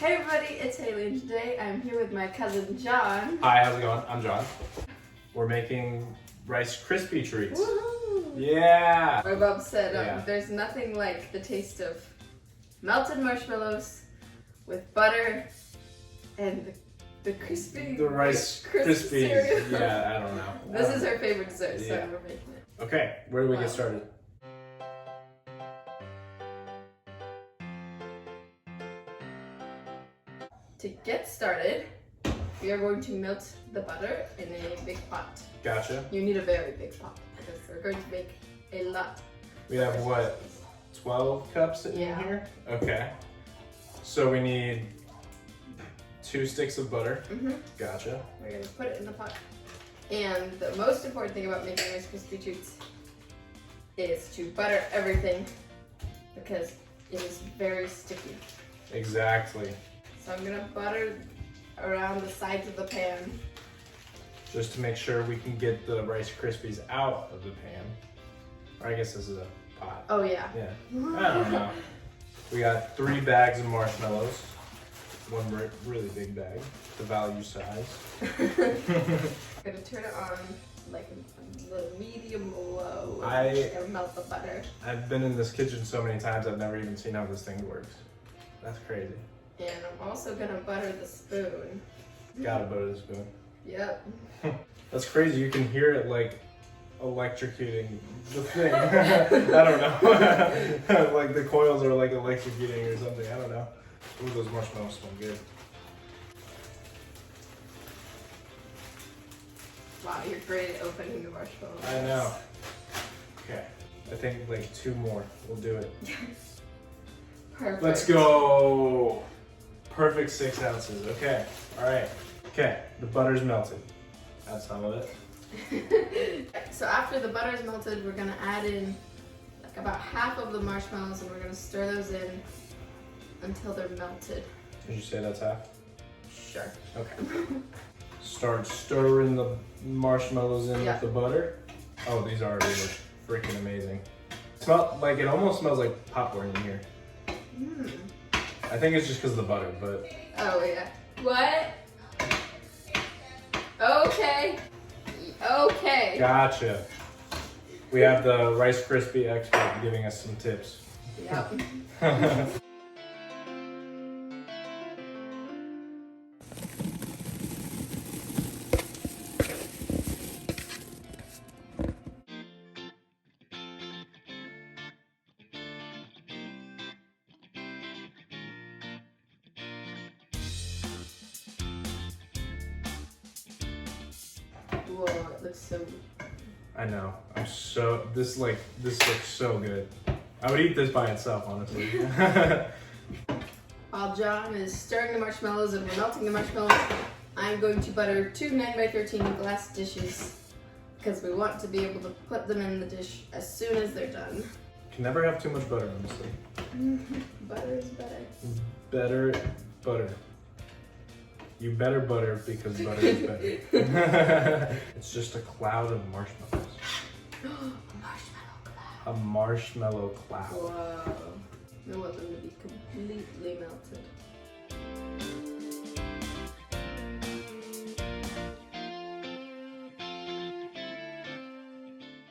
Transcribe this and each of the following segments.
Hey everybody, it's Hailey, and today I'm here with my cousin John. Hi, how's it going? I'm John. We're making Rice Krispie treats. Woohoo! Yeah! My mom said Yeah. there's nothing like the taste of melted marshmallows with butter and the crispy The Rice crisp Krispies. cereal. Yeah, I don't know. This is her favorite dessert, so Yeah. we're making it. Okay, where do we Wow. get started? To get started, we are going to melt the butter in a big pot. Gotcha. You need a very big pot because we're going to make a lot. We have what, 12 cups in Yeah. here? Okay. So we need 2 sticks of butter. Mm-hmm. Gotcha. We're going to put it in the pot. And the most important thing about making Rice Krispie treats is to butter everything because it is very sticky. Exactly. So I'm gonna butter around the sides of the pan. Just to make sure we can get the Rice Krispies out of the pan. Or I guess this is a pot. Oh yeah. Yeah. I don't know. We got 3 bags of marshmallows. One really big bag, the value size. I'm gonna turn it on like a medium low. And melt the butter. I've been in this kitchen so many times, I've never even seen how this thing works. That's crazy. And I'm also gonna butter the spoon. Gotta butter the spoon. Yep. That's crazy, you can hear it like electrocuting the thing. I don't know. Like the coils are like electrocuting or something, I don't know. Ooh, those marshmallows smell good. Wow, you're great at opening the marshmallows. I know. Okay, I think like 2 more will do it. Perfect. Let's go. Perfect 6 ounces. Okay. All right. Okay. The butter's melted. Add some of it. So after the butter is melted, we're gonna add in like about half of the marshmallows, and we're gonna stir those in until they're melted. Did you say that's half? Sure. Okay. Start stirring the marshmallows in Yeah. with the butter. Oh, these already look freaking amazing. It almost smells like popcorn in here. Mm. I think it's just because of the butter, but Oh yeah. What? Okay. Okay. gotcha. We have the Rice Krispie expert giving us some tips. Yep. Whoa, it looks so. I know. This looks so good. I would eat this by itself, honestly. While John is stirring the marshmallows and we're melting the marshmallows, I'm going to butter 2 9x13 glass dishes because we want to be able to put them in the dish as soon as they're done. Can never have too much butter, honestly. Butter is better. Better butter. You better butter because butter is better. It's just a cloud of marshmallows. A marshmallow cloud. A marshmallow cloud. Whoa. I want them to be completely melted.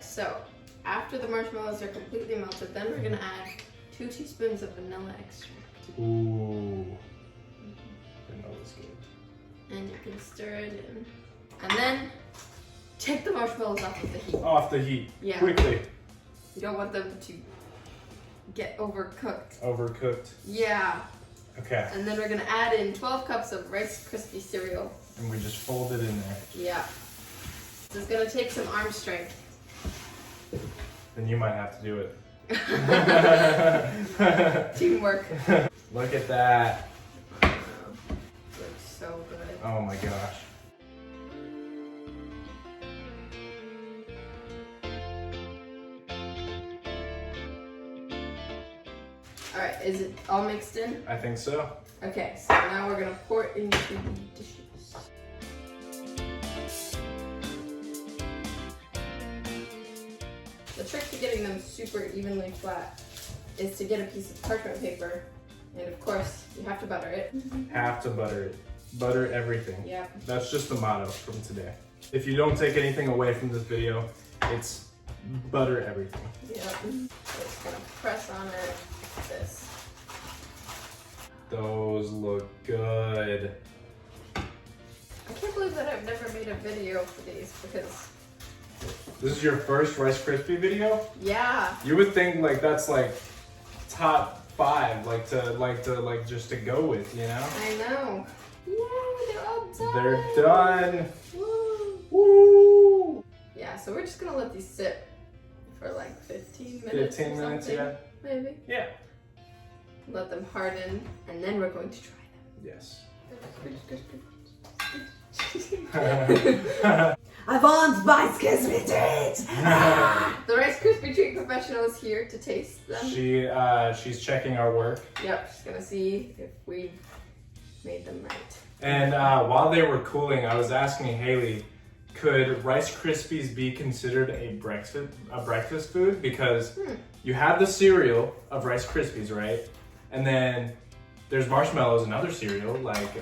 So, after the marshmallows are completely melted, then we're gonna add 2 teaspoons of vanilla extract. Ooh. Vanilla's good. And you can stir it in. And then, take the marshmallows off of the heat. Off the heat. Yeah. Quickly. You don't want them to get overcooked. Overcooked. Yeah. Okay. And then we're gonna add in 12 cups of Rice Krispie cereal. And we just fold it in there. Yeah. This is gonna take some arm strength. Then you might have to do it. Teamwork. Look at that. Looks so good. Oh my gosh. Alright, is it all mixed in? I think so. Okay, so now we're gonna pour it into the dishes. The trick to getting them super evenly flat is to get a piece of parchment paper And of course, you have to butter it. Have to butter it. Butter everything. Yep. That's just the motto from today. If you don't take anything away from this video, it's butter everything. Yep. So just gonna press on it like this. Those look good. I can't believe that I've never made a video for these because, This is your first Rice Krispie video? yeah. You would think like that's like top 5, like just to go with, you know? I know. Yay, they're all done. They're done. Woo. Woo! Yeah, so we're just gonna let these sit for like 15 minutes. 15 or minutes, something, yeah. Maybe. Yeah. Let them harden, and then we're going to try Yes. them. I want Rice Krispie treats! The Rice Krispie treat professional is here to taste them. She's checking our work. Yep, she's gonna see if we made them right. And while they were cooling, I was asking Hailey, could Rice Krispies be considered a breakfast food? Because you have the cereal of Rice Krispies, right? And then there's Marshmallows, another cereal, like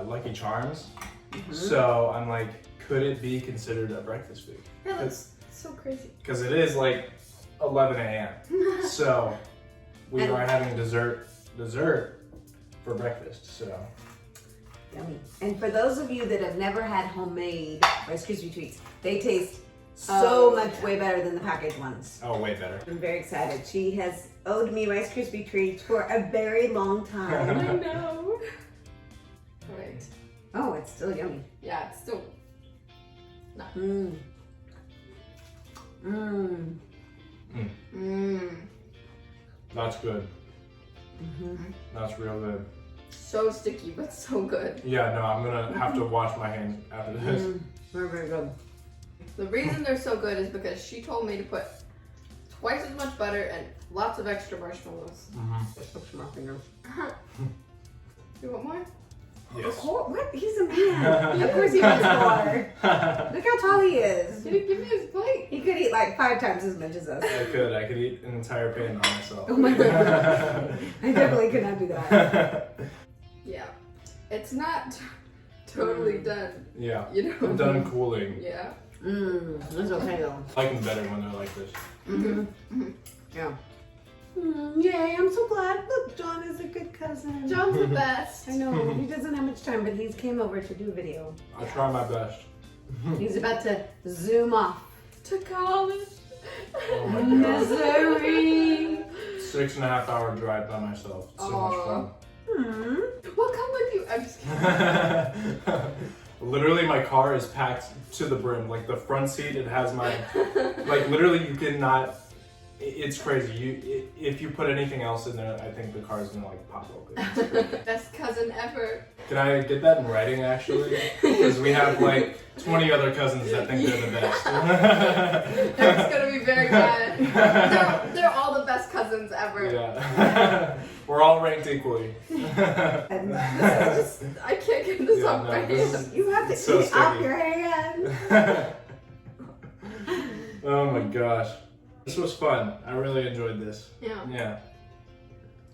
Lucky Charms. Mm-hmm. So I'm like, could it be considered a breakfast food? Yeah, that's so crazy. Because it is like 11 a.m. So we And- are having dessert for breakfast. So Yummy. And for those of you that have never had homemade Rice Krispie treats, they taste so much way better than the packaged ones. oh, way better. I'm very excited. She has owed me Rice Krispie treats for a very long time. I know. Right. Oh, it's still yummy. Yeah, it's still not. Mmm. Mmm. Mmm. That's good. Mm-hmm. That's real good. So sticky, but so good. Yeah, no, I'm gonna have to wash my hands after this. Very, very good. The reason they're so good is because she told me to put twice as much butter and lots of extra marshmallows. Just look some more fingers. You want more? Yes. What? He's a man. Of course he wants more. Look how tall he is. Did he give me his plate? He could eat like 5 times as much as us. I could eat an entire pan by myself. Oh my god. I definitely could not do that. Yeah. It's not totally done. Yeah. You know? I'm done cooling. Yeah. That's okay though. I like them better when they're like this. Yeah. Yay, I'm so glad. Look, John is a good cousin. John's the best. I know, he doesn't have much time, but he's came over to do a video. I try my best. He's about to zoom off. To college. Oh my god. Missouri. 6.5 hour drive by myself. It's so much fun. We'll come with you. I'm just kidding. Literally, my car is packed to the brim. Like the front seat, it has my, like literally, you cannot. It's crazy. If you put anything else in there, I think the car's gonna like pop open. Best cousin ever. Can I get that in writing actually? Because we have like 20 other cousins that think they're the best. That's gonna be very bad. They're all the best cousins ever. Yeah. We're all ranked equally. And I can't get this Yeah, off no, my this hand. is- you have to So eat off sticky. your hand. Oh my gosh. This was fun. I really enjoyed this. Yeah. Yeah.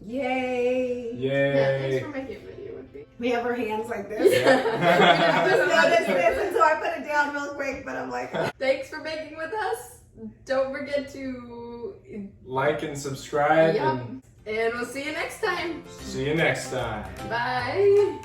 Yay. Yeah, thanks Yay. for making a video with me. We have our hands like this. Yeah. I just noticed this, and so I put it down real quick, but I'm like, Thanks for making with us. Don't forget to Like and subscribe Yep. and and we'll see you next time. see you next time. Bye.